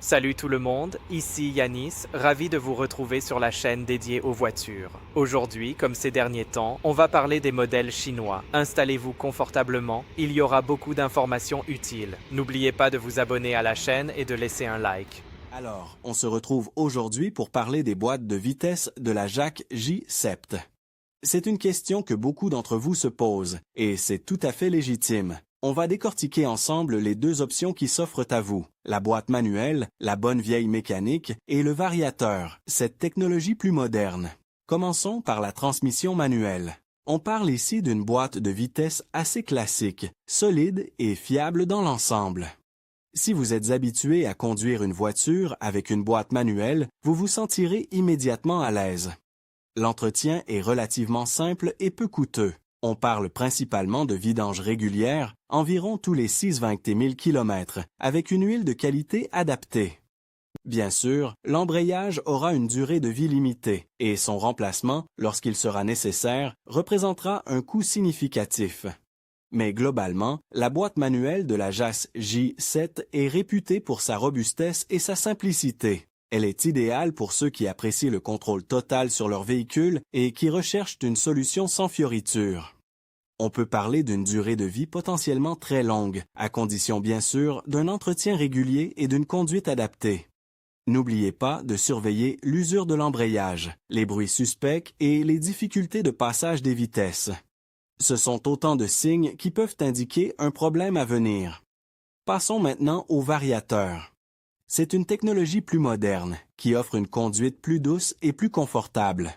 Salut tout le monde, ici Yanis, ravi de vous retrouver sur la chaîne dédiée aux voitures. Aujourd'hui, comme ces derniers temps, on va parler des modèles chinois. Installez-vous confortablement, il y aura beaucoup d'informations utiles. N'oubliez pas de vous abonner à la chaîne et de laisser un like. Alors, on se retrouve aujourd'hui pour parler des boîtes de vitesse de la JAC J-Sept. C'est une question que beaucoup d'entre vous se posent, et c'est tout à fait légitime. On va décortiquer ensemble les deux options qui s'offrent à vous, la boîte manuelle, la bonne vieille mécanique, et le variateur, cette technologie plus moderne. Commençons par la transmission manuelle. On parle ici d'une boîte de vitesse assez classique, solide et fiable dans l'ensemble. Si vous êtes habitué à conduire une voiture avec une boîte manuelle, vous vous sentirez immédiatement à l'aise. L'entretien est relativement simple et peu coûteux. On parle principalement de vidange régulière, environ tous les 6-20 000 km, avec une huile de qualité adaptée. Bien sûr, l'embrayage aura une durée de vie limitée et son remplacement, lorsqu'il sera nécessaire, représentera un coût significatif. Mais globalement, la boîte manuelle de la JAC J-Sept est réputée pour sa robustesse et sa simplicité. Elle est idéale pour ceux qui apprécient le contrôle total sur leur véhicule et qui recherchent une solution sans fioritures. On peut parler d'une durée de vie potentiellement très longue, à condition bien sûr d'un entretien régulier et d'une conduite adaptée. N'oubliez pas de surveiller l'usure de l'embrayage, les bruits suspects et les difficultés de passage des vitesses. Ce sont autant de signes qui peuvent indiquer un problème à venir. Passons maintenant au variateur. C'est une technologie plus moderne, qui offre une conduite plus douce et plus confortable.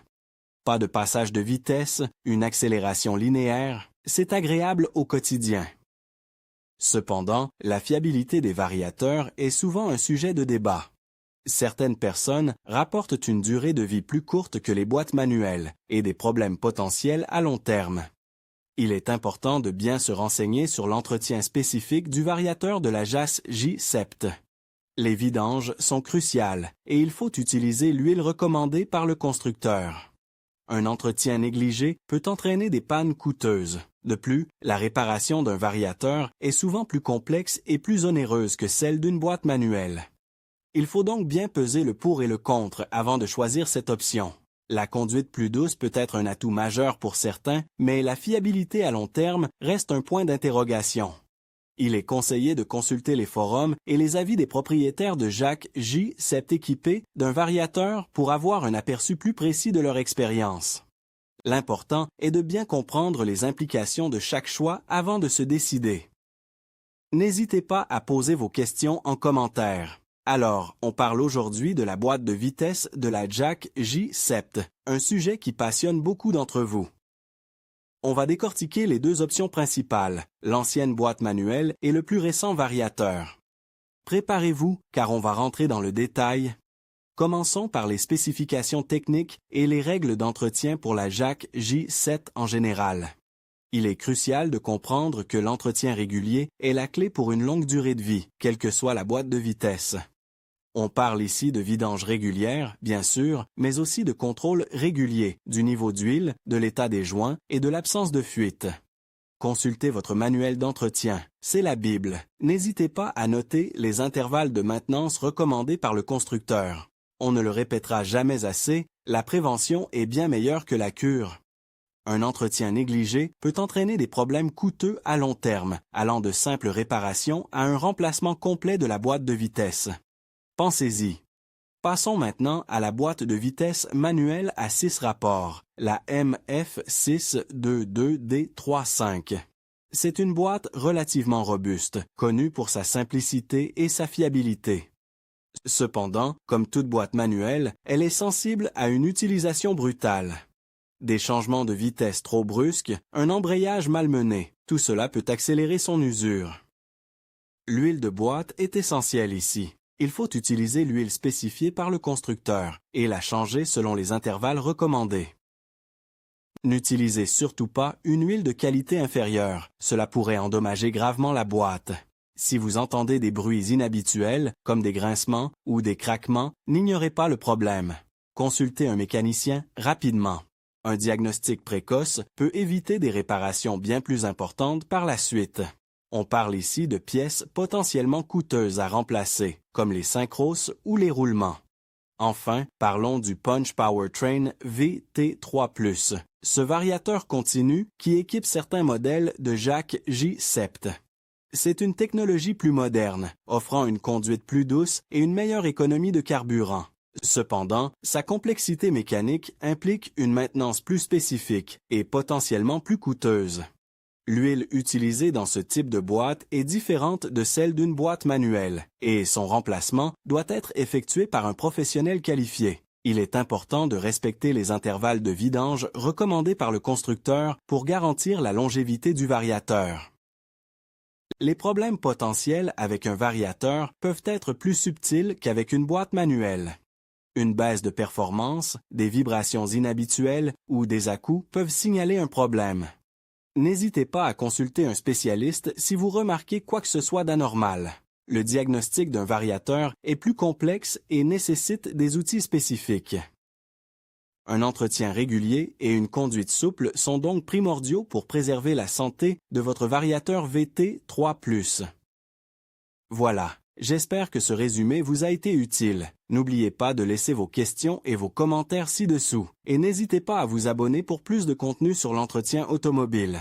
Pas de passage de vitesse, une accélération linéaire, c'est agréable au quotidien. Cependant, la fiabilité des variateurs est souvent un sujet de débat. Certaines personnes rapportent une durée de vie plus courte que les boîtes manuelles et des problèmes potentiels à long terme. Il est important de bien se renseigner sur l'entretien spécifique du variateur de la JAC J-Sept. Les vidanges sont cruciales et il faut utiliser l'huile recommandée par le constructeur. Un entretien négligé peut entraîner des pannes coûteuses. De plus, la réparation d'un variateur est souvent plus complexe et plus onéreuse que celle d'une boîte manuelle. Il faut donc bien peser le pour et le contre avant de choisir cette option. La conduite plus douce peut être un atout majeur pour certains, mais la fiabilité à long terme reste un point d'interrogation. Il est conseillé de consulter les forums et les avis des propriétaires de JAC J-Sept équipés d'un variateur pour avoir un aperçu plus précis de leur expérience. L'important est de bien comprendre les implications de chaque choix avant de se décider. N'hésitez pas à poser vos questions en commentaire. Alors, on parle aujourd'hui de la boîte de vitesse de la JAC J-Sept, un sujet qui passionne beaucoup d'entre vous. On va décortiquer les deux options principales, l'ancienne boîte manuelle et le plus récent variateur. Préparez-vous, car on va rentrer dans le détail. Commençons par les spécifications techniques et les règles d'entretien pour la JAC J-Sept en général. Il est crucial de comprendre que l'entretien régulier est la clé pour une longue durée de vie, quelle que soit la boîte de vitesse. On parle ici de vidange régulière, bien sûr, mais aussi de contrôle régulier du niveau d'huile, de l'état des joints et de l'absence de fuite. Consultez votre manuel d'entretien, c'est la Bible. N'hésitez pas à noter les intervalles de maintenance recommandés par le constructeur. On ne le répétera jamais assez, la prévention est bien meilleure que la cure. Un entretien négligé peut entraîner des problèmes coûteux à long terme, allant de simples réparations à un remplacement complet de la boîte de vitesse. Pensez-y. Passons maintenant à la boîte de vitesse manuelle à 6 rapports, la MF622D35. C'est une boîte relativement robuste, connue pour sa simplicité et sa fiabilité. Cependant, comme toute boîte manuelle, elle est sensible à une utilisation brutale. Des changements de vitesse trop brusques, un embrayage malmené, tout cela peut accélérer son usure. L'huile de boîte est essentielle ici. Il faut utiliser l'huile spécifiée par le constructeur et la changer selon les intervalles recommandés. N'utilisez surtout pas une huile de qualité inférieure, cela pourrait endommager gravement la boîte. Si vous entendez des bruits inhabituels, comme des grincements ou des craquements, n'ignorez pas le problème. Consultez un mécanicien rapidement. Un diagnostic précoce peut éviter des réparations bien plus importantes par la suite. On parle ici de pièces potentiellement coûteuses à remplacer, comme les synchros ou les roulements. Enfin, parlons du Punch Powertrain VT3+, ce variateur continu qui équipe certains modèles de jack J-Sept. C'est une technologie plus moderne, offrant une conduite plus douce et une meilleure économie de carburant. Cependant, sa complexité mécanique implique une maintenance plus spécifique et potentiellement plus coûteuse. L'huile utilisée dans ce type de boîte est différente de celle d'une boîte manuelle, et son remplacement doit être effectué par un professionnel qualifié. Il est important de respecter les intervalles de vidange recommandés par le constructeur pour garantir la longévité du variateur. Les problèmes potentiels avec un variateur peuvent être plus subtils qu'avec une boîte manuelle. Une baisse de performance, des vibrations inhabituelles ou des à-coups peuvent signaler un problème. N'hésitez pas à consulter un spécialiste si vous remarquez quoi que ce soit d'anormal. Le diagnostic d'un variateur est plus complexe et nécessite des outils spécifiques. Un entretien régulier et une conduite souple sont donc primordiaux pour préserver la santé de votre variateur VT3+. Voilà, j'espère que ce résumé vous a été utile. N'oubliez pas de laisser vos questions et vos commentaires ci-dessous. Et n'hésitez pas à vous abonner pour plus de contenu sur l'entretien automobile.